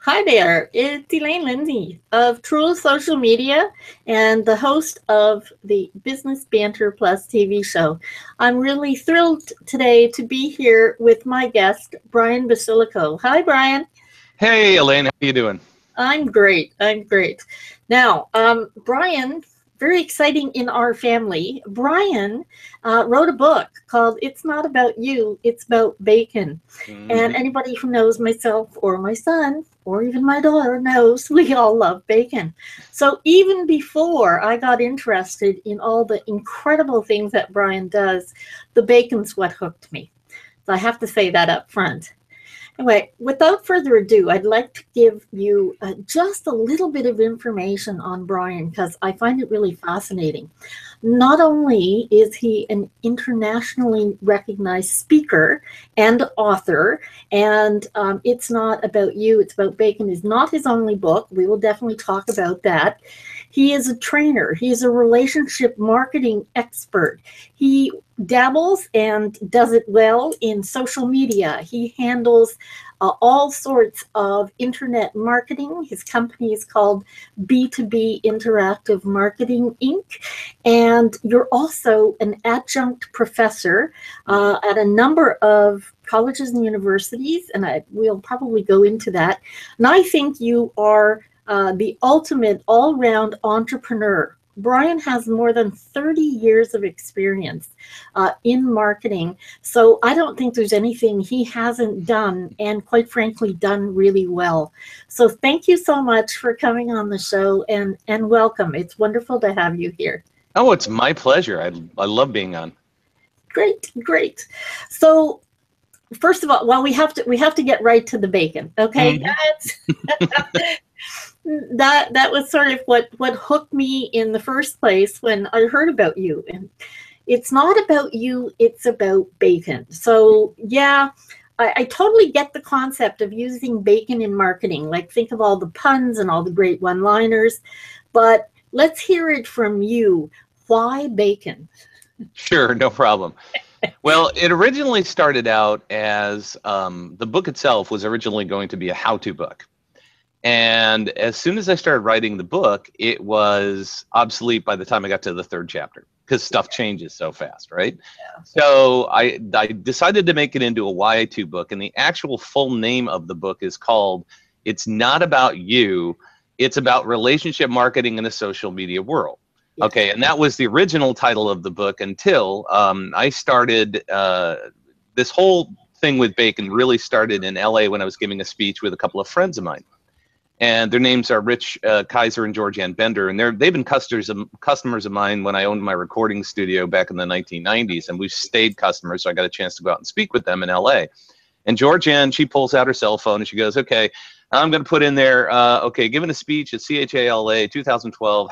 Hi there, it's Elaine Lindsay of True Social Media and the host of the Business Banter Plus TV show. I'm really thrilled today to be here with my guest, Brian Basilico. Hi, Brian. Hey, Elaine, how you doing? I'm great. I'm great. Now, Brian, very exciting in our family. Brian wrote a book called It's Not About You, It's About Bacon. And anybody who knows myself or my son or even my daughter knows we all love bacon. So even before I got interested in all the incredible things that Brian does, the bacon's what hooked me. So I have to say that up front. Anyway, without further ado, I'd like to give you just a little bit of information on Brian because I find it really fascinating. Not only is he an internationally recognized speaker and author, and It's Not About You, It's About Bacon is not his only book. We will definitely talk about that. He is a trainer. He is a relationship marketing expert. He dabbles and does it well in social media. He handles all sorts of internet marketing. His company is called B2B Interactive Marketing Inc. And you're also an adjunct professor at a number of colleges and universities, and we'll probably go into that. And I think you are the ultimate all-round entrepreneur. Brian has more than 30 years of experience in marketing, so I don't think there's anything he hasn't done, and quite frankly, done really well. So thank you so much for coming on the show, and welcome. It's wonderful to have you here. Oh, it's my pleasure. I love being on. Great, great. So first of all, well, we have to get right to the bacon, okay? That was sort of what hooked me in the first place when I heard about you. And it's not about you, it's about bacon. So yeah, I totally get the concept of using bacon in marketing. Like, think of all the puns and all the great one-liners. But let's hear it from you. Why bacon? Sure, no problem. Well, it originally started out as the book itself was originally going to be a how-to book. And as soon as I started writing the book, it was obsolete by the time I got to the third chapter because stuff changes so fast, right? Yeah. So I decided to make it into a YA2 book, and the actual full name of the book is called It's Not About You, It's About Relationship Marketing in a Social Media World. Yeah. Okay, and that was the original title of the book until I started, this whole thing with bacon really started in LA when I was giving a speech with a couple of friends of mine. And their names are Rich Kaiser and Georgianne Bender, and they've been customers of mine when I owned my recording studio back in the 1990s, and we've stayed customers, so I got a chance to go out and speak with them in LA. And Georgianne, she pulls out her cell phone and she goes, okay, I'm going to put in there, okay, giving a speech at CHALA 2012,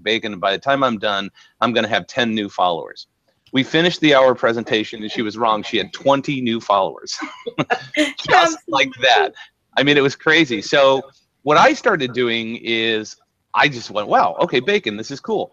#bacon, and by the time I'm done, I'm going to have 10 new followers. We finished the hour presentation and she was wrong. She had 20 new followers. Just like that. I mean, it was crazy. So what I started doing is I just went, wow, okay, bacon, this is cool.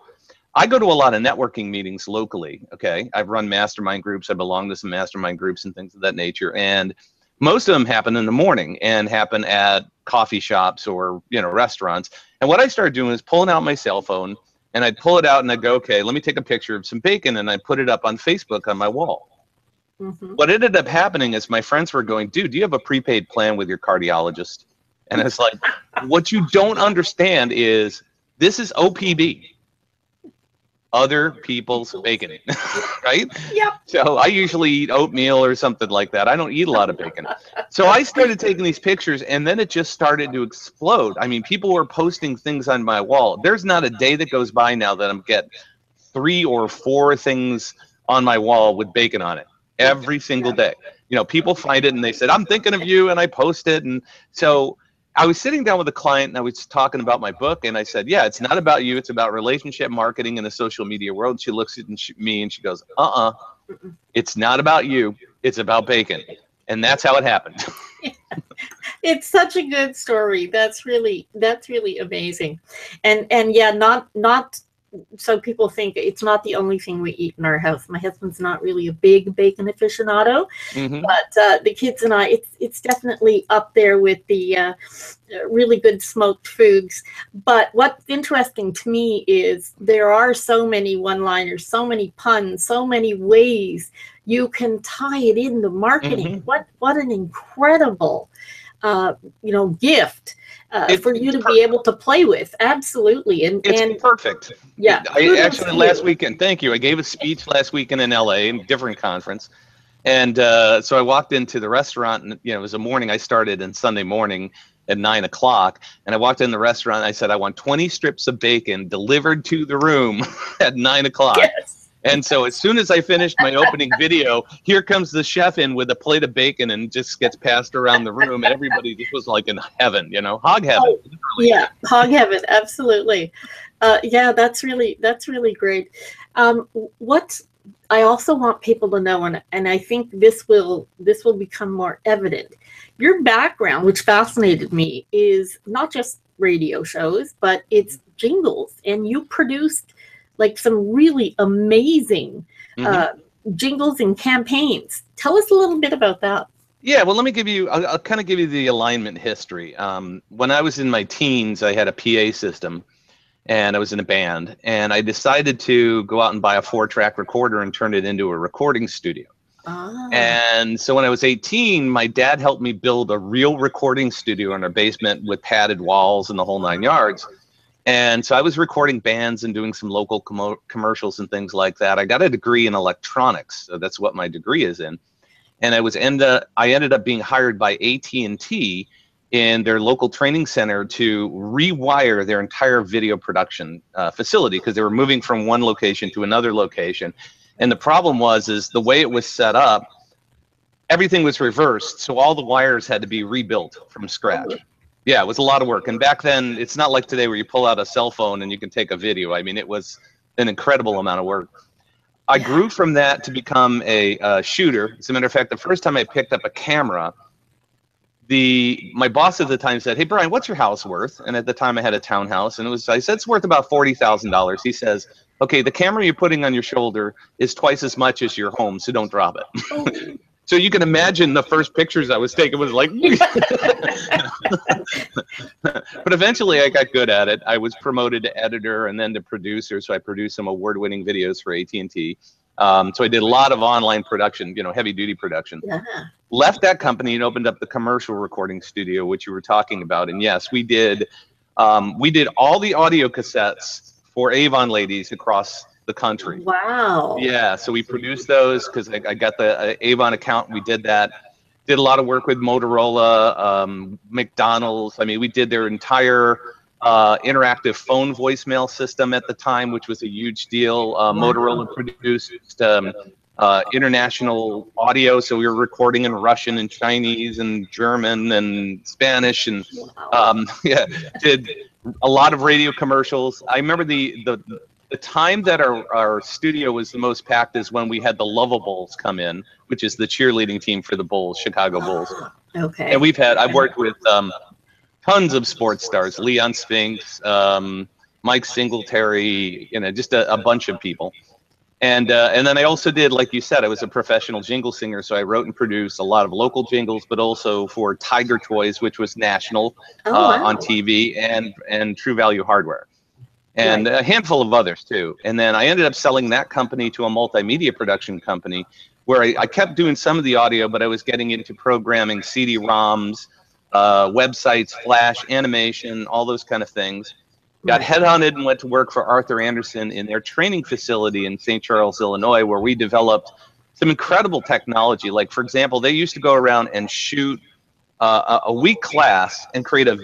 I go to a lot of networking meetings locally, okay? I've run mastermind groups. I belong to some mastermind groups and things of that nature. And most of them happen in the morning and happen at coffee shops or, restaurants. And what I started doing is pulling out my cell phone, and I'd pull it out and I'd go, okay, let me take a picture of some bacon, and I'd put it up on Facebook on my wall. What ended up happening is my friends were going, dude, do you have a prepaid plan with your cardiologist? And it's like, what you don't understand is this is OPB, other people's bacon, right? Yep. So I usually eat oatmeal or something like that. I don't eat a lot of bacon. So I started taking these pictures, and then it just started to explode. I mean, people were posting things on my wall. There's not a day that goes by now that I'm getting 3 or 4 things on my wall with bacon on it every single day. People find it and they said, I'm thinking of you, and I post it. And so I was sitting down with a client and I was talking about my book, and I said, yeah, it's not about you. It's about relationship marketing in the social media world. She looks at me and she goes, it's not about you. It's about bacon. And that's how it happened. It's such a good story. That's really amazing. And yeah, not so people think it's not the only thing we eat in our house. My husband's not really a big bacon aficionado, but the kids and I, it's definitely up there with the really good smoked foods. But what's interesting to me is there are so many one-liners, so many puns, so many ways you can tie it into marketing. What an incredible gift for you to be able to play with. Absolutely. It's perfect. Yeah. I actually last weekend, thank you. I gave a speech last weekend in LA, in a different conference. And so I walked into the restaurant, and it was a morning. I started on Sunday morning at 9 o'clock, and I walked in the restaurant. And I said, I want 20 strips of bacon delivered to the room at 9 o'clock. Yes. And so as soon as I finished my opening video, here comes the chef in with a plate of bacon and just gets passed around the room. And everybody just was like in heaven, hog heaven. Oh, yeah, hog heaven. Absolutely. Yeah, that's really great. What I also want people to know, and I think this will become more evident. Your background, which fascinated me, is not just radio shows, but it's jingles, and you produced like some really amazing jingles and campaigns. Tell us a little bit about that. Yeah, well, let me give you, I'll kind of give you the alignment history. When I was in my teens, I had a PA system, and I was in a band, and I decided to go out and buy a 4-track recorder and turn it into a recording studio. And so when I was 18, my dad helped me build a real recording studio in our basement with padded walls and the whole 9 yards. And so I was recording bands and doing some local commercials and things like that. I got a degree in electronics, so that's what my degree is in. And I ended up being hired by AT&T in their local training center to rewire their entire video production facility, because they were moving from one location to another location. And the problem is the way it was set up, everything was reversed, so all the wires had to be rebuilt from scratch. Yeah, it was a lot of work. And back then, it's not like today where you pull out a cell phone and you can take a video. I mean, it was an incredible amount of work. I grew from that to become a shooter. As a matter of fact, the first time I picked up a camera, my boss at the time said, "Hey, Brian, what's your house worth?" And at the time I had a townhouse, and I said, "It's worth about $40,000. He says, "Okay, the camera you're putting on your shoulder is twice as much as your home, so don't drop it." So you can imagine the first pictures I was taking was like, but eventually I got good at it. I was promoted to editor and then to producer, so I produced some award-winning videos for AT&T. So I did a lot of online production, heavy-duty production. Left that company and opened up the commercial recording studio, which you were talking about. And yes, we did all the audio cassettes for Avon ladies across the country. Wow. Yeah, so we produced those because I got the Avon account. We did that. Did a lot of work with Motorola, McDonald's. I mean, we did their entire interactive phone voicemail system at the time, which was a huge deal. Motorola produced international audio, so we were recording in Russian and Chinese and German and Spanish, and did a lot of radio commercials. I remember the time that our studio was the most packed is when we had the Lovables come in, which is the cheerleading team for the Bulls, Chicago Bulls. Okay. And I've worked with tons of sports stars, Leon Spinks, Mike Singletary, just a bunch of people. And then I also did, like you said, I was a professional jingle singer, so I wrote and produced a lot of local jingles, but also for Tiger Toys, which was national on TV, and True Value Hardware. And a handful of others too. And then I ended up selling that company to a multimedia production company where I kept doing some of the audio, but I was getting into programming, CD-ROMs, websites, Flash, animation, all those kind of things. Got headhunted and went to work for Arthur Anderson in their training facility in St. Charles, Illinois, where we developed some incredible technology. Like, for example, they used to go around and shoot a week class and create a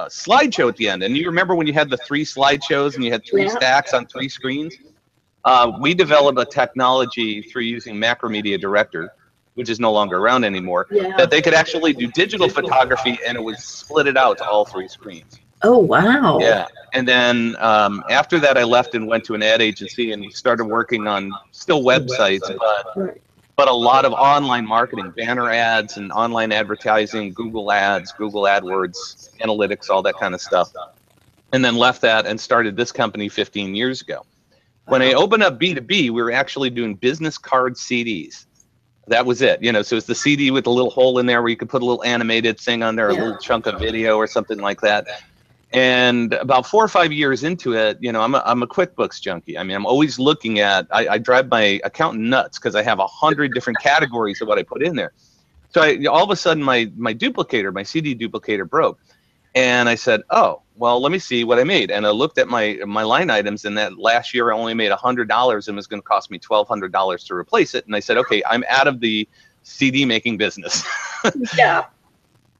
slideshow at the end. And you remember when you had the 3 slideshows and you had 3 stacks on 3 screens? We developed a technology through using Macromedia Director, which is no longer around anymore, that they could actually do digital photography and it would split it out to all 3 screens. Oh, wow. Yeah. And then after that, I left and went to an ad agency and started working on still websites, but a lot of online marketing, banner ads and online advertising, Google Ads, Google AdWords, analytics, all that kind of stuff. and then left that and started this company 15 years ago. When I opened up B2B, we were actually doing business card CDs. That was it, you know, so it's the CD with a little hole in there where you could put a little animated thing on there, a little chunk of video or something like that. And about 4 or 5 years into it, you know, I'm a QuickBooks junkie. I mean, I'm always looking at, I drive my accountant nuts because I have 100 different categories of what I put in there. So all of a sudden my duplicator, my CD duplicator broke. And I said, oh, well, let me see what I made. And I looked at my line items, and that last year I only made $100 and it was going to cost me $1,200 to replace it. And I said, okay, I'm out of the CD making business. Yeah.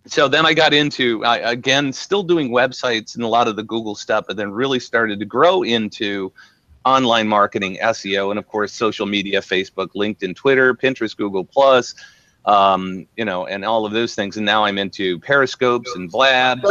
So then I got into, again, still doing websites and a lot of the Google stuff, but then really started to grow into online marketing, SEO, and of course, social media, Facebook, LinkedIn, Twitter, Pinterest, Google+, you know, and all of those things. And now I'm into Periscopes and Blabs.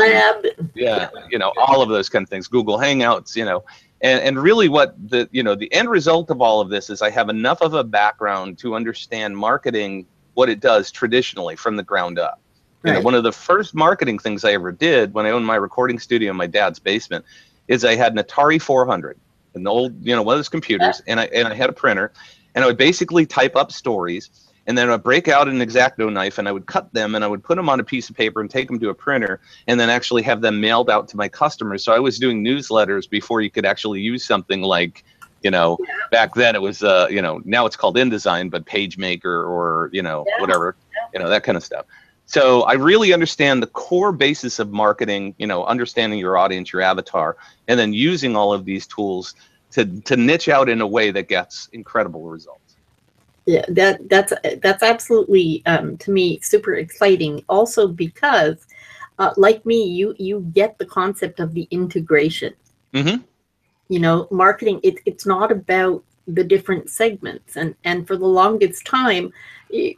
Yeah, you know, all of those kind of things, Google Hangouts, you know, and really what the, you know, the end result of all of this is I have enough of a background to understand marketing, what it does traditionally from the ground up. You know, one of the first marketing things I ever did when I owned my recording studio in my dad's basement is I had an Atari 400, an old, you know, one of those computers, and I had a printer, and I would basically type up stories, and then I'd break out an X-Acto knife, and I would cut them, and I would put them on a piece of paper and take them to a printer, and then actually have them mailed out to my customers. So I was doing newsletters before you could actually use something like, you know, back then it was, you know, now it's called InDesign, but PageMaker or, you know, whatever, you know, that kind of stuff. So I really understand the core basis of marketing, you know, understanding your audience, your avatar, and then using all of these tools to niche out in a way that gets incredible results. Yeah, that's absolutely, to me, super exciting. Also because, like me, you get the concept of the integration. Mm-hmm. You know, marketing, it's not about the different segments. And for the longest time,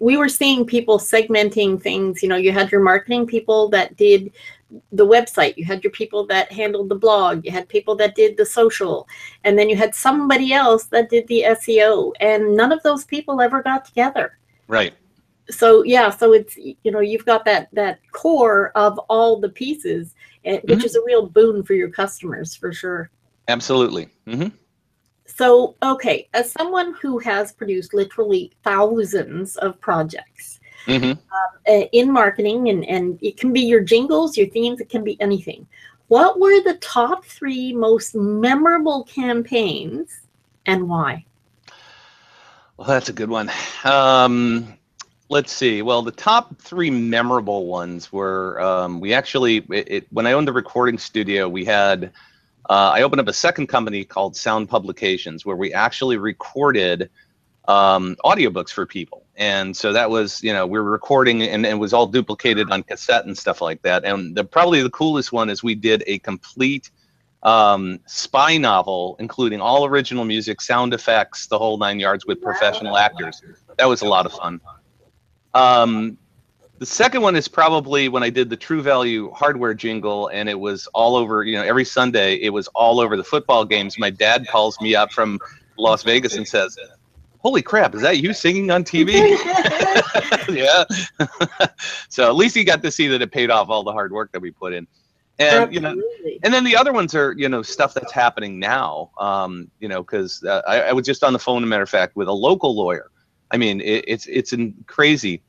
we were seeing people segmenting things. You know, you had your marketing people that did the website, you had your people that handled the blog, you had people that did the social, and then you had somebody else that did the SEO, and none of those people ever got together. Right. So yeah, so it's, you know, you've got that core of all the pieces, which is a real boon for your customers, for sure. Absolutely. Mm-hmm. So, okay, as someone who has produced literally thousands of projects in marketing, and it can be your jingles, your themes, it can be anything. What were the top 3 most memorable campaigns and why? Well, that's a good one. Let's see. Well, the top 3 memorable ones were, we actually, when I owned the recording studio, we had, I opened up a second company called Sound Publications, where we actually recorded audiobooks for people. And so that was, you know, we were recording, and it was all duplicated on cassette and stuff like that. And probably the coolest one is we did a complete spy novel, including all original music, sound effects, the whole 9 yards, with professional actors. That was a lot of fun. The second one is probably when I did the True Value hardware jingle, and it was all over, you know, every Sunday, it was all over the football games. My dad calls me up from Las Vegas and says, "Holy crap, is that you singing on TV?" Yeah. So at least he got to see that it paid off all the hard work that we put in. And, you know, and then the other ones are, you know, stuff that's happening now, you know, because I was just on the phone, as a matter of fact, with a local lawyer. I mean, it's crazy.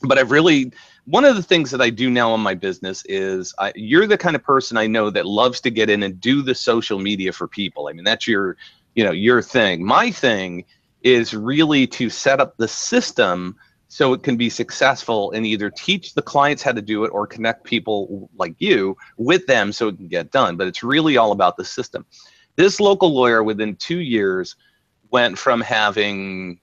But I've really, one of the things that I do now in my business is you're the kind of person I know that loves to get in and do the social media for people. I mean, that's your, you know, your thing. My thing is really to set up the system so it can be successful and either teach the clients how to do it or connect people like you with them so it can get done. But it's really all about the system. This local lawyer within 2 years went from having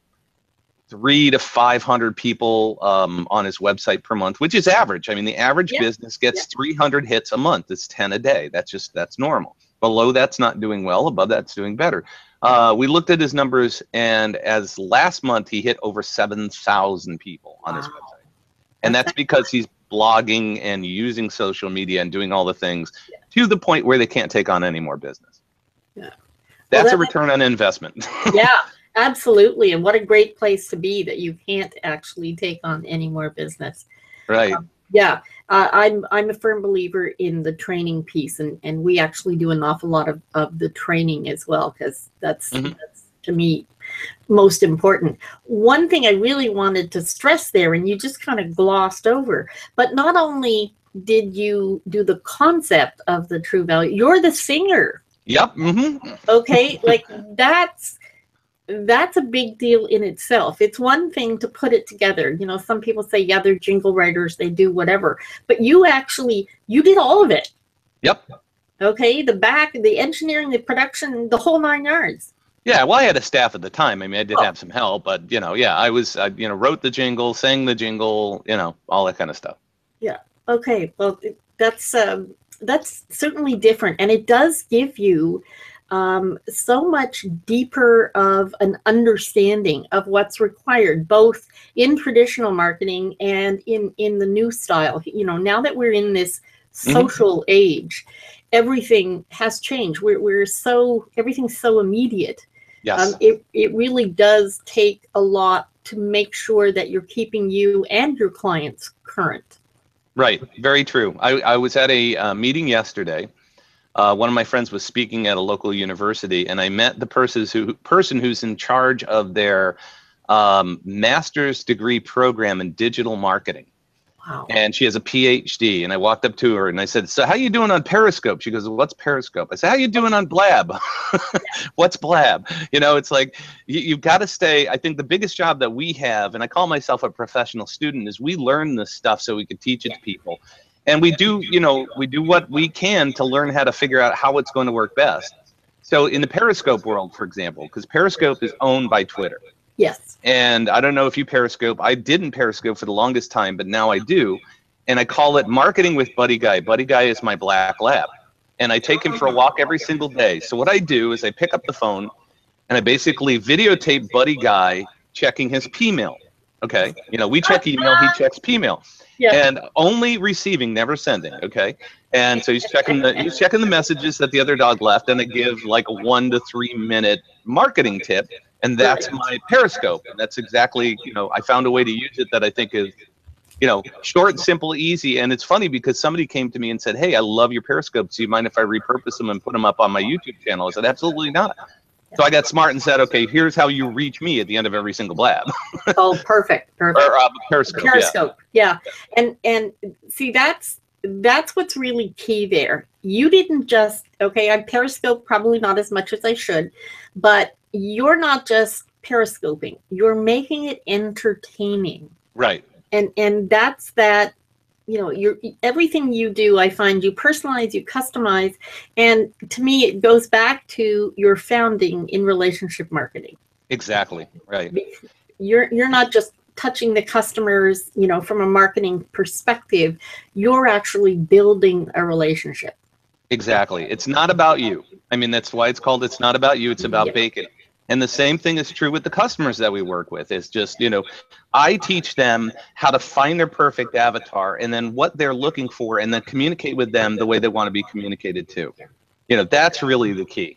300 to 500 people on his website per month, which is average. I mean, the average business gets 300 hits a month. It's 10 a day. That's normal. Below that's not doing well. Above that's doing better. We looked at his numbers, and as last month, he hit over 7,000 people on his website. And that's because he's blogging and using social media and doing all the things to the point where they can't take on any more business. Yeah. That's a return on investment. Yeah. Absolutely. And what a great place to be that you can't actually take on any more business. Right. Yeah. I'm a firm believer in the training piece, and we actually do an awful lot of the training as well, because that's to me most important. One thing I really wanted to stress there, and you just kind of glossed over, but not only did you do the concept of the true value, you're the singer. Yep. Okay, like that's a big deal in itself. It's one thing to put it together. You know, some people say, yeah, they're jingle writers, they do whatever, but you did all of it. Yep. Okay, the engineering, the production, the whole 9 yards. Yeah, well, I had a staff at the time. I mean, I did have some help, but yeah, I wrote the jingle, sang the jingle, all that kind of stuff. Yeah. Okay. Well, that's certainly different, and it does give you so much deeper of an understanding of what's required, both in traditional marketing and in the new style. You know, now that we're in this social age, everything has changed. Everything's so immediate. Yes. It really does take a lot to make sure that you're keeping you and your clients current. Right. Very true. I was at a meeting yesterday. One of my friends was speaking at a local university, and I met the person who's in charge of their master's degree program in digital marketing. Wow. And she has a PhD, and I walked up to her and I said, so how you doing on Periscope? She goes, what's Periscope? I said, how you doing on Blab? What's Blab? It's like, you've got to stay. I think the biggest job that we have, and I call myself a professional student, is we learn this stuff so we can teach it to people. And we do what we can to learn how to figure out how it's going to work best. So in the Periscope world, for example, because Periscope is owned by Twitter. Yes. And I don't know if you Periscope. I didn't Periscope for the longest time, but now I do. And I call it Marketing with Buddy Guy. Buddy Guy is my black lab. And I take him for a walk every single day. So what I do is I pick up the phone and I basically videotape Buddy Guy checking his P-mail. Okay? We check email, he checks P-mail. Yeah. And only receiving, never sending. Okay? And so he's checking the messages that the other dog left, and I give like a 1 to 3 minute marketing tip. And that's my Periscope. And that's exactly, I found a way to use it that I think is, short, simple, easy. And it's funny because somebody came to me and said, hey, I love your Periscopes. Do you mind if I repurpose them and put them up on my YouTube channel? I said, absolutely not. So I got smart and said, okay, here's how you reach me at the end of every single blab. Oh, perfect. Or Periscope. Periscope. Yeah. And see, that's what's really key there. You didn't just, okay, I Periscope probably not as much as I should, but you're not just Periscoping, you're making it entertaining. Right. And that's that, everything you do, I find you personalize, you customize. And to me, it goes back to your founding in relationship marketing. Exactly. Right. You're not just touching the customers, from a marketing perspective, you're actually building a relationship. Exactly. It's not about you. I mean, that's why it's called It's Not About You, It's About Bacon. And the same thing is true with the customers that we work with. It's just, I teach them how to find their perfect avatar and then what they're looking for and then communicate with them the way they want to be communicated to. That's really the key.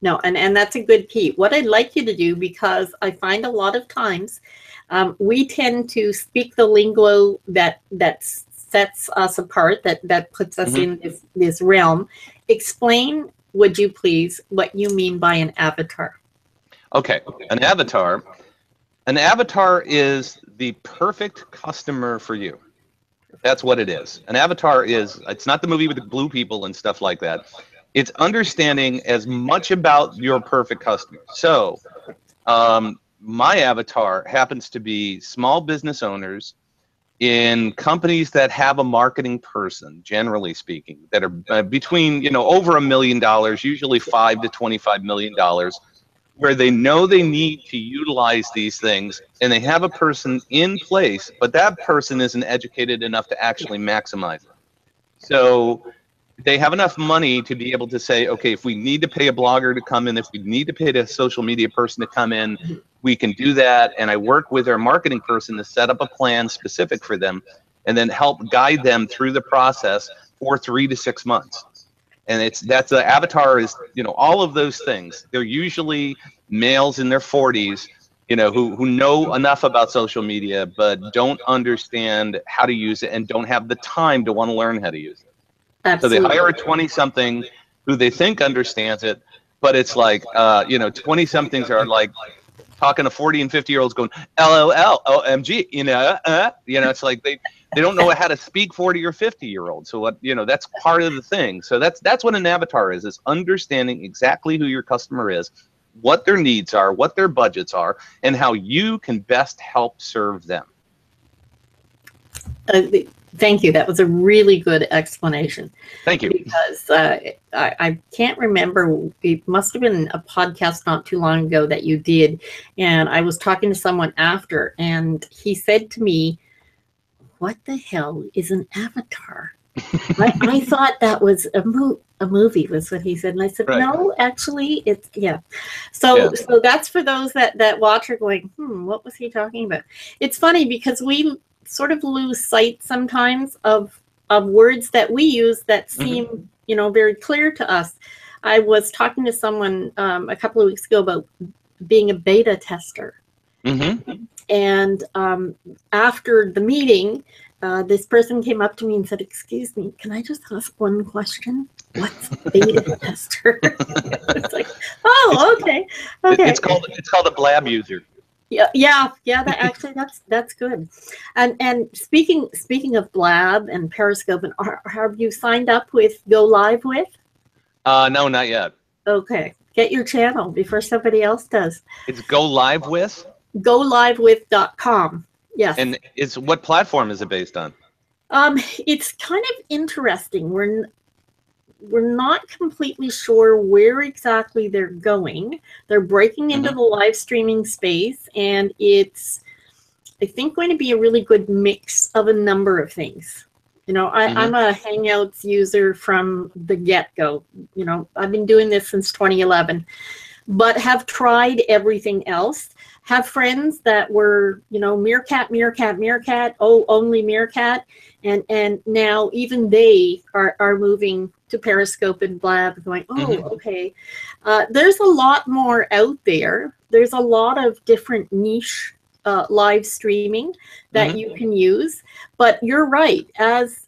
No, and that's a good key. What I'd like you to do, because I find a lot of times we tend to speak the lingo that sets us apart, that puts us in this realm. Explain, would you please, what you mean by an avatar? Okay, an avatar is the perfect customer for you. That's what it is. An avatar it's not the movie with the blue people and stuff like that. It's understanding as much about your perfect customer. So my avatar happens to be small business owners in companies that have a marketing person, generally speaking, that are between, over $1 million, usually $5 to $25 million, where they know they need to utilize these things and they have a person in place, but that person isn't educated enough to actually maximize it. So they have enough money to be able to say, okay, if we need to pay a blogger to come in, if we need to pay a social media person to come in, we can do that. And I work with our marketing person to set up a plan specific for them and then help guide them through the process for 3 to 6 months. And that's the avatar is, all of those things. They're usually males in their 40s, you know, who know enough about social media but don't understand how to use it and don't have the time to want to learn how to use it. Absolutely. So they hire a 20-something who they think understands it, but it's like, you know, 20-somethings are like talking to 40 and 50-year-olds going, LOL, OMG, you know, it's like they don't know how to speak 40 or 50-year-olds. So what, you know, that's part of the thing. So that's what an avatar is understanding exactly who your customer is, what their needs are, what their budgets are, and how you can best help serve them. Thank you. That was a really good explanation. Thank you. Because I can't remember, it must have been a podcast not too long ago that you did, and I was talking to someone after, and he said to me, "What the hell is an avatar?" I thought that was a movie, was what he said, and I said, right. No, actually, it's So that's for those that watch are going, what was he talking about? It's funny because we sort of lose sight sometimes of words that we use that seem, you know, very clear to us. I was talking to someone a couple of weeks ago about being a beta tester. And after the meeting, this person came up to me and said, "Excuse me, can I just ask one question? What's a beta tester?" It's like, oh, okay. It's called a blab user. Yeah. That actually that's good. And speaking of Blab and Periscope, and have you signed up with Go Live with? No, not yet. Okay, get your channel before somebody else does. It's Go Live with. GoLiveWith.com. Yes. And what platform is it based on? It's kind of interesting. We're not completely sure where exactly they're going. They're breaking into the live streaming space, and it's, I think, going to be a really good mix of a number of things. You know, I'm a Hangouts user from the get-go. You know, I've been doing this since 2011, but have tried everything else. Have friends that were, you know, Meerkat, oh, only Meerkat. And now even they are moving to Periscope and Blab, going, oh, okay. There's a lot more out there. There's a lot of different niche live streaming that you can use. But you're right. As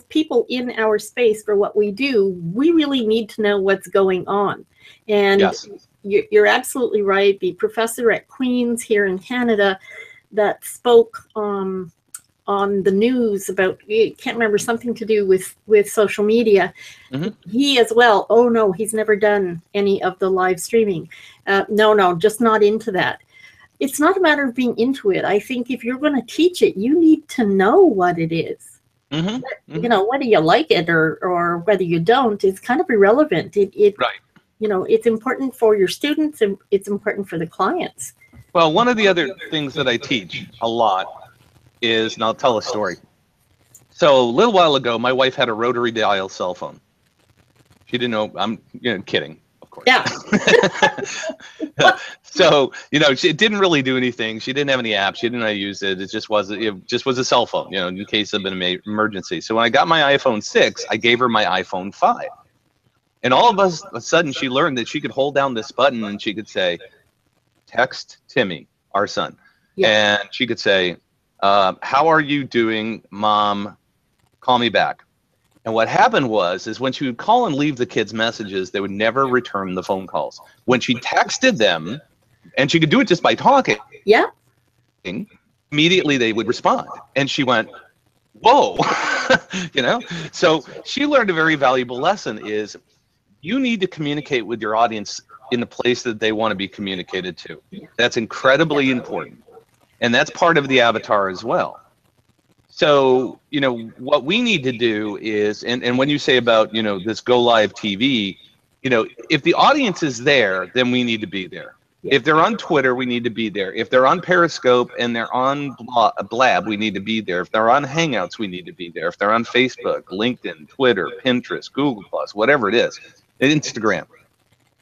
people in our space for what we do, we really need to know what's going on. And yes. You're absolutely right. The professor at Queen's here in Canada that spoke on the news about, I can't remember, something to do with social media. He as well, oh no, he's never done any of the live streaming. No, just not into that. It's not a matter of being into it. I think if you're going to teach it, you need to know what it is. You know, whether you like it or whether you don't, it's kind of irrelevant. Right. You know, it's important for your students and it's important for the clients. Well, one of the other things that I teach a lot is, and I'll tell a story. So a little while ago, my wife had a rotary dial cell phone. She didn't know, I'm kidding, of course. Yeah. So, you know, it didn't really do anything. She didn't have any apps. She didn't know how to use it. It just was a cell phone, you know, in case of an emergency. So when I got my iPhone 6, I gave her my iPhone 5. And all of a sudden, she learned that she could hold down this button and she could say, text Timmy, our son. Yeah. And she could say, how are you doing, Mom? Call me back. And what happened is when she would call and leave the kids messages, they would never return the phone calls. When she texted them, and she could do it just by talking, immediately they would respond. And she went, whoa, you know? So she learned a very valuable lesson is, you need to communicate with your audience in the place that they want to be communicated to. That's incredibly important. And that's part of the avatar as well. So, you know, what we need to do is, and when you say about, you know, this Go Live TV, you know, if the audience is there, then we need to be there. If they're on Twitter, we need to be there. If they're on Periscope and they're on Blab, we need to be there. If they're on Hangouts, we need to be there. If they're on Facebook, LinkedIn, Twitter, Pinterest, Google+, whatever it is, Instagram,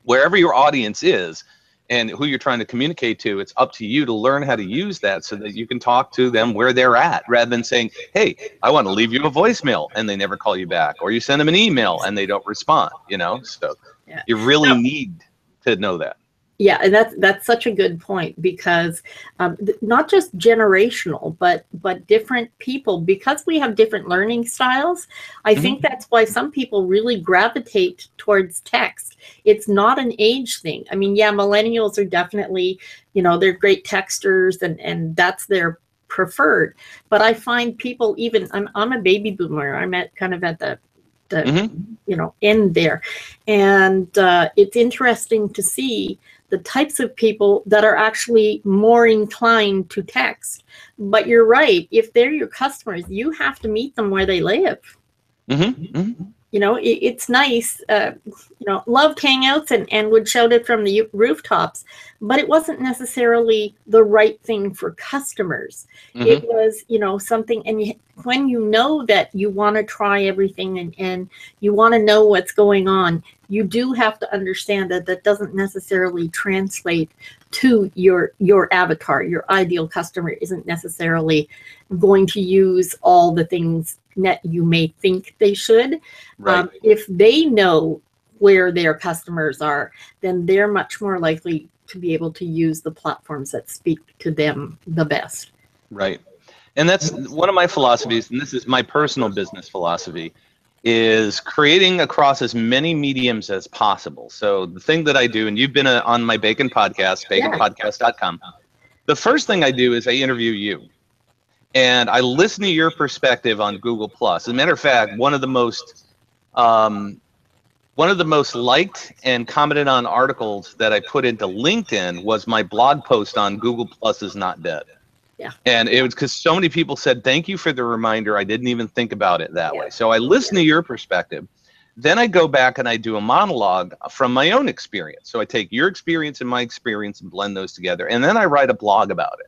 wherever your audience is and who you're trying to communicate to, it's up to you to learn how to use that so that you can talk to them where they're at, rather than saying, hey, I want to leave you a voicemail and they never call you back, or you send them an email and they don't respond, you know? So you really need to know that. Yeah, and that's such a good point, because not just generational, but different people, because we have different learning styles. I think that's why some people really gravitate towards text. It's not an age thing. I mean, yeah, millennials are definitely, they're great texters, and that's their preferred. But I find people, even I'm a baby boomer. I'm at the end there, and it's interesting to see the types of people that are actually more inclined to text. But you're right, if they're your customers, you have to meet them where they live. It's nice, loved hangouts and would shout it from the rooftops, but it wasn't necessarily the right thing for customers. It was, something, and when you know that you want to try everything and you want to know what's going on, you do have to understand that that doesn't necessarily translate to your avatar. Your ideal customer isn't necessarily going to use all the things that you may think they should. Right. If they know where their customers are, then they're much more likely to be able to use the platforms that speak to them the best. Right. And that's one of my philosophies, and this is my personal business philosophy, is creating across as many mediums as possible. So the thing that I do, and you've been on my Bacon podcast, baconpodcast.com, the first thing I do is I interview you. And I listen to your perspective on Google+. As a matter of fact, one of the most liked and commented on articles that I put into LinkedIn was my blog post on Google+ is not dead. Yeah. And it was because so many people said, thank you for the reminder. I didn't even think about it that way. So I listen to your perspective. Then I go back and I do a monologue from my own experience. So I take your experience and my experience and blend those together. And then I write a blog about it.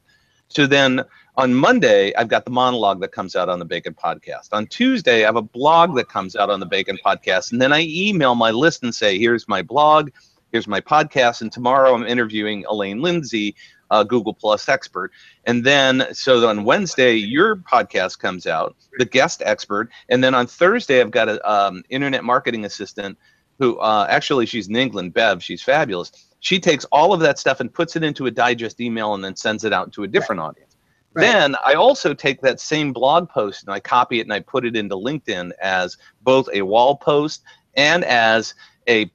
So then on Monday, I've got the monologue that comes out on the Bacon Podcast. On Tuesday, I have a blog that comes out on the Bacon Podcast. And then I email my list and say, here's my blog, here's my podcast. And tomorrow I'm interviewing Elaine Lindsay, Google Plus expert. And then, so on Wednesday, your podcast comes out, the guest expert. And then on Thursday, I've got an internet marketing assistant who actually she's in England, Bev. She's fabulous. She takes all of that stuff and puts it into a digest email and then sends it out to a different audience. Right. Then I also take that same blog post and I copy it and I put it into LinkedIn as both a wall post and as a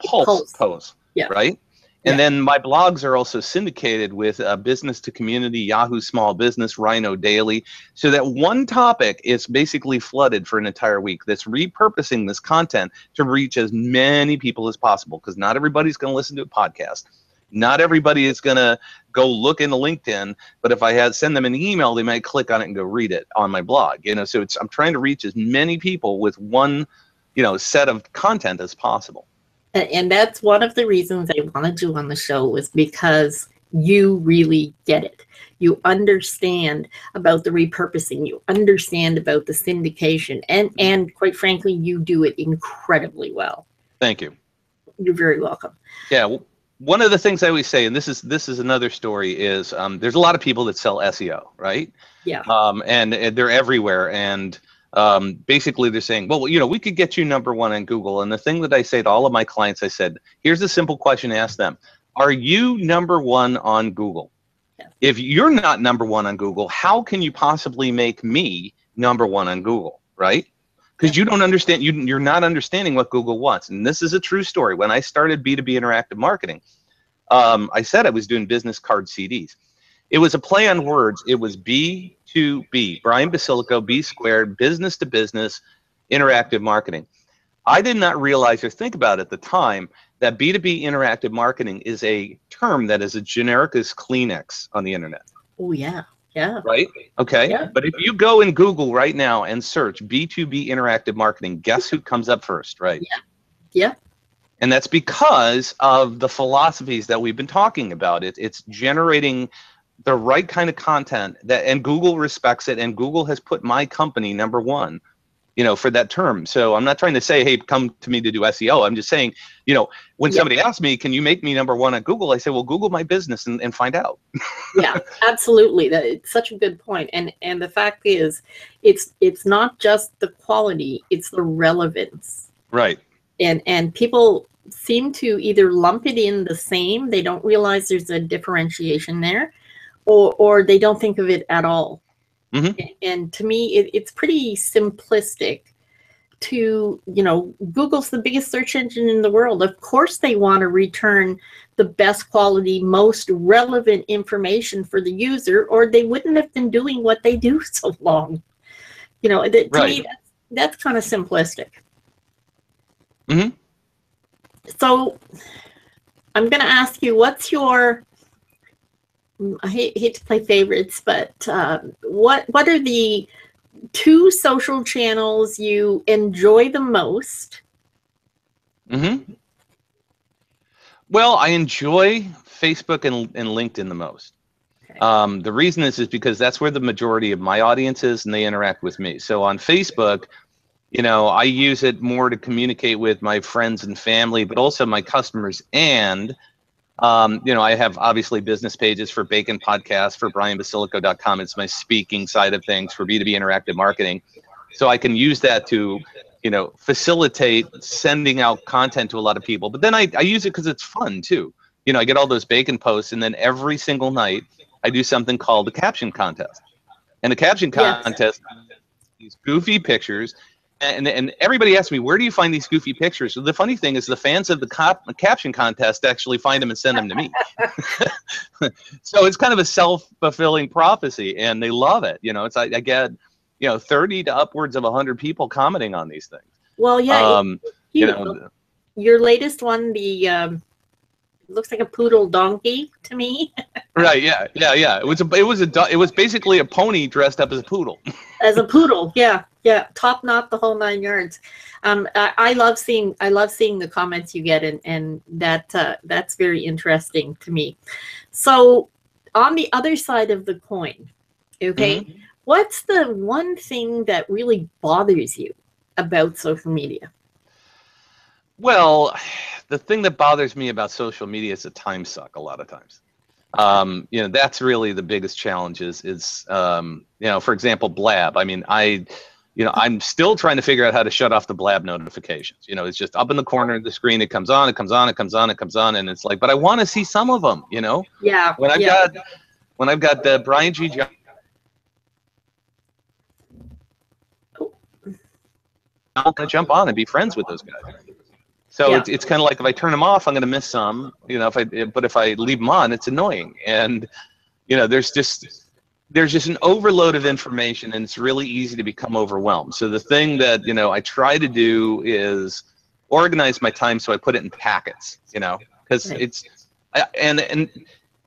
pulse post, right? And then my blogs are also syndicated with Business to Community, Yahoo Small Business, Rhino Daily, so that one topic is basically flooded for an entire week. That's repurposing this content to reach as many people as possible, because not everybody's going to listen to a podcast. Not everybody is going to go look into LinkedIn, but if I send them an email, they might click on it and go read it on my blog. So I'm trying to reach as many people with one, set of content as possible. And that's one of the reasons I wanted you on the show, was because you really get it. You understand about the repurposing. You understand about the syndication. And quite frankly, you do it incredibly well. Thank you. You're very welcome. Yeah. One of the things I always say, and this is another story, is there's a lot of people that sell SEO, right? Yeah. And they're everywhere. And basically they're saying, well, we could get you #1 on Google. And the thing that I say to all of my clients, I said, here's a simple question to ask them. Are you #1 on Google? Yeah. If you're not #1 on Google, how can you possibly make me #1 on Google, right? Because you don't understand, you're not understanding what Google wants. And this is a true story. When I started B2B interactive marketing, I said I was doing business card CDs. It was a play on words. It was B2B, Brian Basilico, B squared, business to business, interactive marketing. I did not realize or think about at the time that B2B interactive marketing is a term that is as generic as Kleenex on the internet. Oh, yeah. Yeah. Right? Okay. Yeah. But if you go in Google right now and search B2B interactive marketing, guess who comes up first, right? Yeah. Yeah. And that's because of the philosophies that we've been talking about. It's generating the right kind of content and Google respects it, and Google has put my company #1, for that term. So I'm not trying to say, hey, come to me to do SEO. I'm just saying, when somebody asks me, can you make me #1 at Google? I say, well, Google my business and find out. Yeah, absolutely. It's such a good point. And the fact is, it's not just the quality, it's the relevance. Right. and people seem to either lump it in the same. They don't realize there's a differentiation there, or they don't think of it at all. Mm-hmm. And to me, it's pretty simplistic to, Google's the biggest search engine in the world. Of course they want to return the best quality, most relevant information for the user, or they wouldn't have been doing what they do so long. To me, that's kind of simplistic. Mm-hmm. So I'm going to ask you, what's your, I hate to play favorites, but what are the 2 social channels you enjoy the most? Mm-hmm. Well, I enjoy Facebook and LinkedIn the most. Okay. The reason is because that's where the majority of my audience is, and they interact with me. So on Facebook, I use it more to communicate with my friends and family, but also my customers. And, I have obviously business pages for Bacon Podcast, for BrianBasilico.com. It's my speaking side of things for B2B interactive marketing. So I can use that to, facilitate sending out content to a lot of people. But then I use it because it's fun too. I get all those Bacon posts, and then every single night I do something called the caption contest. And the caption contest, these goofy pictures. And everybody asks me, where do you find these goofy pictures? So the funny thing is the fans of the caption contest actually find them and send them to me. So it's kind of a self-fulfilling prophecy, and they love it. It's I get 30 to upwards of 100 people commenting on these things. Well, yeah, your latest one, the looks like a poodle donkey to me. Right? Yeah. It was basically a pony dressed up as a poodle. As a poodle, yeah, top knot, the whole 9 yards. I love seeing the comments you get, and that's very interesting to me. So on the other side of the coin, okay, Mm-hmm. What's the one thing that really bothers you about social media? Well, the thing that bothers me about social media is a time suck a lot of times. That's really the biggest challenge is for example, Blab. I mean, I'm still trying to figure out how to shut off the Blab notifications. It's just up in the corner of the screen. It comes on, it comes on, it comes on, it comes on. And it's like, but I want to see some of them, Yeah. When I've got the Brian G. I'm going to jump on and be friends with those guys. So it's kind of like if I turn them off, I'm going to miss some. But if I leave them on, it's annoying. And there's just an overload of information, and it's really easy to become overwhelmed. So the thing that I try to do is organize my time, so I put it in packets. Because and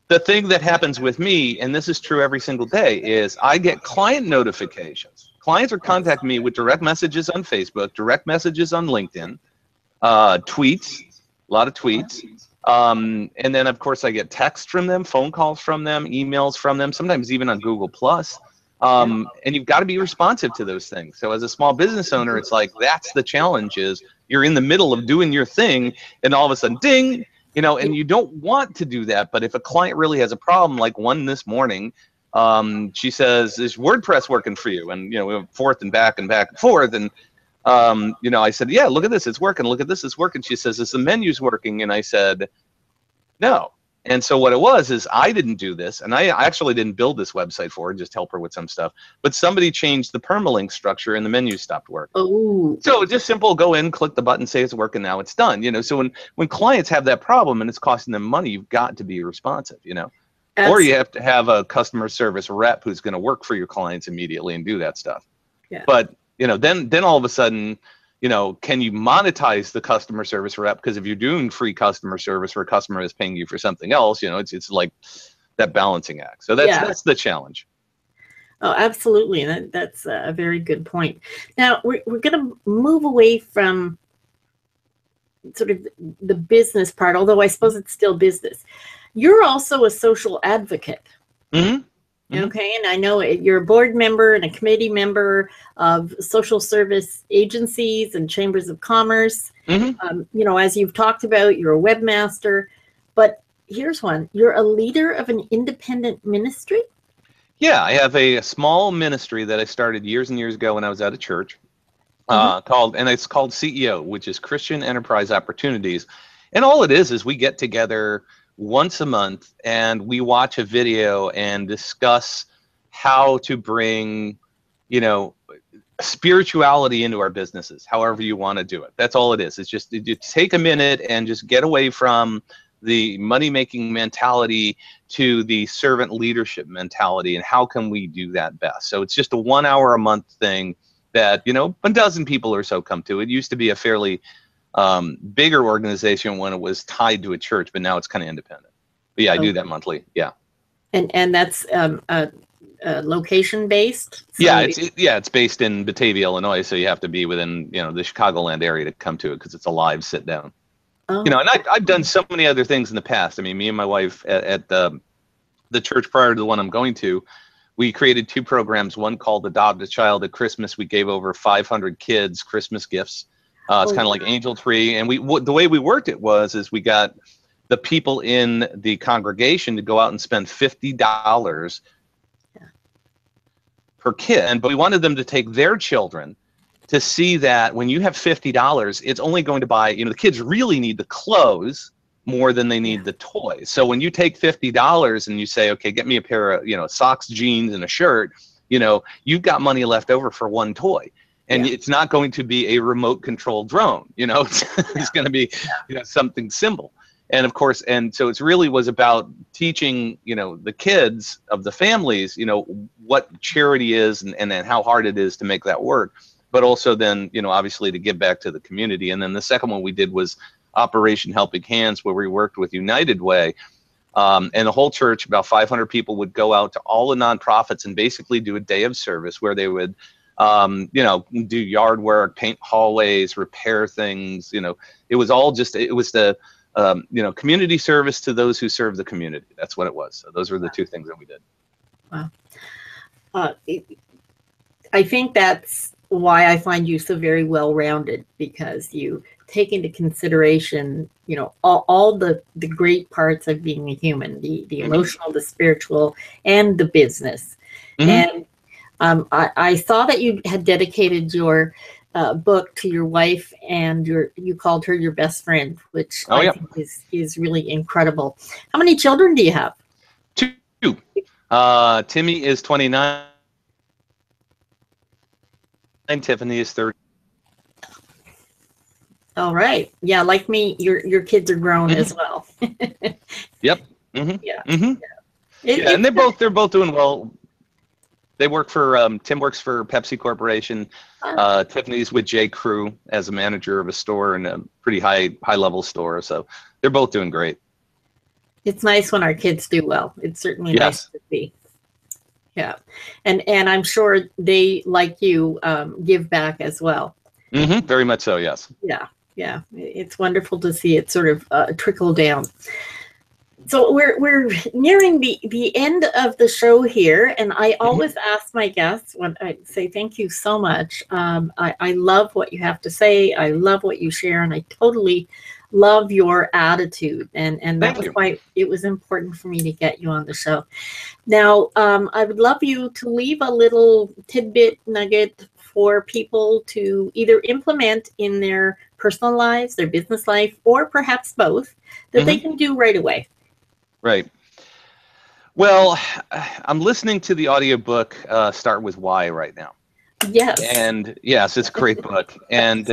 the thing that happens with me, and this is true every single day, is I get client notifications. Clients are contacting me with direct messages on Facebook, direct messages on LinkedIn, tweets, a lot of tweets. And then, of course, I get texts from them, phone calls from them, emails from them, sometimes even on Google+. And you've got to be responsive to those things. So as a small business owner, it's like that's the challenge is you're in the middle of doing your thing, and all of a sudden, ding, and you don't want to do that. But if a client really has a problem, like one this morning, she says, is WordPress working for you? And, we went forth and back and forth. And, I said, yeah, look at this, it's working. Look at this, it's working. She says, is the menus working? And I said, no. And so what it was is I didn't do this, and I actually didn't build this website for her, just help her with some stuff. But somebody changed the permalink structure, and the menu stopped working. Oh. So just simple, go in, click the button, say it's working, now it's done. So when clients have that problem and it's costing them money, you've got to be responsive, Or you have to have a customer service rep who's going to work for your clients immediately and do that stuff. Yeah. But then all of a sudden, can you monetize the customer service rep? Because if you're doing free customer service where a customer is paying you for something else, it's like that balancing act. So that's the challenge. Oh, absolutely. That's a very good point. Now we're going to move away from sort of the business part, although I suppose it's still business. You're also a social advocate. Mm-hmm. Okay, and I know you're a board member and a committee member of social service agencies and chambers of commerce. Mm-hmm. As you've talked about, you're a webmaster. But here's one: you're a leader of an independent ministry. Yeah, I have a small ministry that I started years and years ago when I was out of church. and it's called CEO, which is Christian Enterprise Opportunities. And all it is we get together once a month and we watch a video and discuss how to bring, spirituality into our businesses, however you want to do it. That's all it is. It's just you take a minute and just get away from the money-making mentality to the servant leadership mentality, and how can we do that best? So it's just a 1 hour a month thing that, a dozen people or so come to. It used to be a fairly bigger organization when it was tied to a church, but now it's kind of independent. But yeah, I do that monthly. Yeah. And that's location based. So yeah, it's based in Batavia, Illinois. So you have to be within the Chicagoland area to come to it, because it's a live sit down. Oh. And I've done so many other things in the past. I mean, me and my wife at the church prior to the one I'm going to, we created 2 programs. One called Adopt a Child. At Christmas, we gave over 500 kids Christmas gifts. It's kind of like Angel Tree. And the way we worked it is we got the people in the congregation to go out and spend $50 per kid. But we wanted them to take their children to see that when you have $50, it's only going to buy, the kids really need the clothes more than they need the toys. So when you take $50 and you say, okay, get me a pair of, socks, jeans, and a shirt, you've got money left over for one toy. And it's not going to be a remote control drone, it's going to be, something simple. And of course, and so it's really was about teaching, the kids of the families, what charity is and then how hard it is to make that work. But also then, obviously to give back to the community. And then the second one we did was Operation Helping Hands, where we worked with United Way. And the whole church, about 500 people, would go out to all the nonprofits and basically do a day of service where they would, do yard work, paint hallways, repair things. It was all just, it was the, community service to those who serve the community. That's what it was. So those were the 2 things that we did. Wow. I think that's why I find you so very well-rounded, because you take into consideration, all the great parts of being a human, the emotional, the spiritual, and the business. And I saw that you had dedicated your book to your wife, and you called her your best friend, which I think is really incredible. How many children do you have? 2. Timmy is 29. Tiffany is 30. All right. Yeah, like me, your kids are grown as well. Yep. Yeah. And they're both doing well. They work for Tim works for Pepsi Corporation. Tiffany's with J. Crew as a manager of a store, and a pretty high level store. So they're both doing great. It's nice when our kids do well. It's certainly nice to see. Yeah, and I'm sure they, like you, give back as well. Very much so. Yes. Yeah. It's wonderful to see it sort of trickle down. So we're nearing the end of the show here, and I always ask my guests when I say thank you so much. I love what you have to say. I love what you share, and I totally love your attitude, and that was why it was important for me to get you on the show. Now, I would love you to leave a little tidbit nugget for people to either implement in their personal lives, their business life, or perhaps both, that they can do right away. Right. Well, I'm listening to the audiobook Start With Why right now. Yes. And yes, it's a great book. And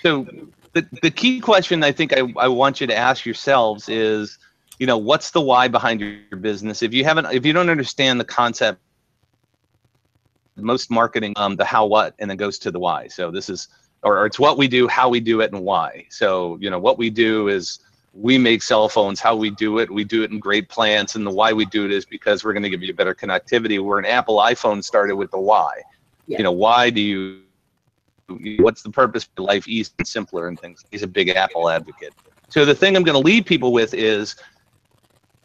so the key question I think I want you to ask yourselves is, what's the why behind your business? If you don't understand the concept, most marketing, the how, what, and then goes to the why. So this is, or it's what we do, how we do it, and why. So, what we do is we make cell phones. How we do it in great plants, and the why we do it is because we're going to give you better connectivity. Where an Apple iPhone started with the why. Yeah. Why do you? What's the purpose for life easier and simpler and things? He's a big Apple advocate. So the thing I'm going to leave people with is,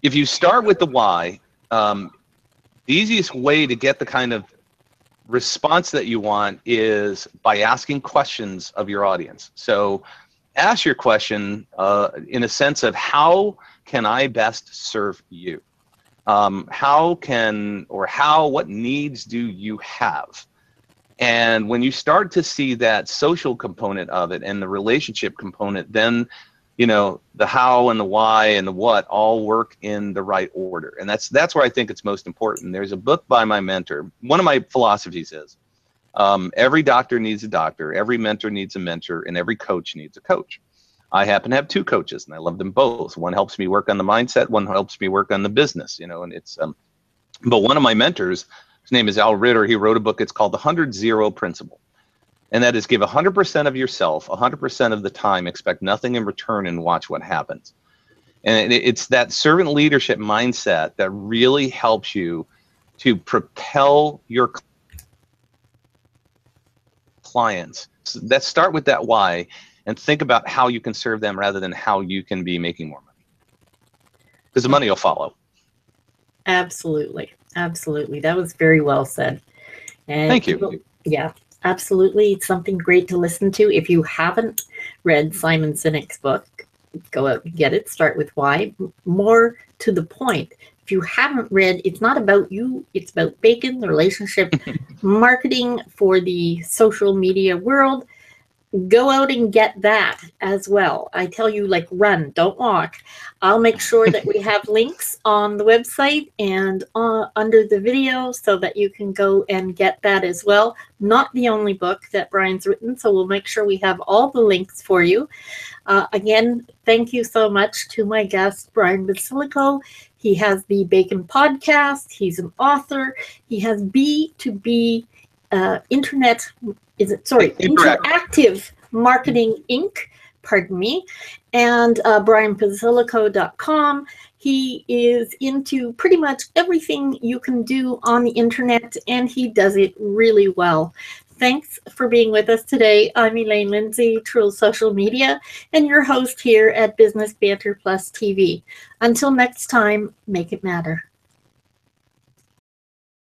if you start with the why, the easiest way to get the kind of response that you want is by asking questions of your audience. So ask your question in a sense of, how can I best serve you? What needs do you have? And when you start to see that social component of it and the relationship component, then, you know, the how and the why and the what all work in the right order. And that's where I think it's most important. There's a book by my mentor. One of my philosophies is every doctor needs a doctor, every mentor needs a mentor, and every coach needs a coach. I happen to have two coaches, and I love them both. One helps me work on the mindset, one helps me work on the business, you know, and it's, but one of my mentors, his name is Al Ritter, he wrote a book, it's called The 100-0 Principle. And that is give 100% of yourself, 100% of the time, expect nothing in return, and watch what happens. And it's that servant leadership mindset that really helps you to propel your clients. So let's start with that why and think about how you can serve them rather than how you can be making more money. Because the money will follow. Absolutely. Absolutely. That was very well said. And thank you. Yeah, absolutely. It's something great to listen to. If you haven't read Simon Sinek's book, go out and get it. Start with why. More to the point. If you haven't read, it's not about you. It's about bacon, the relationship marketing for the social media world. Go out and get that as well. I tell you, like, run, don't walk. I'll make sure that we have links on the website and under the video so that you can go and get that as well. Not the only book that Brian's written, so we'll make sure we have all the links for you. Again, thank you so much to my guest, Brian Basilico. He has the Bacon Podcast. He's an author. He has B2B Interactive Marketing Inc. Pardon me, and brianbasilico.com. He is into pretty much everything you can do on the internet, and he does it really well. Thanks for being with us today. I'm Elaine Lindsay, Truel Social Media, and your host here at Business Banter Plus TV. Until next time, make it matter.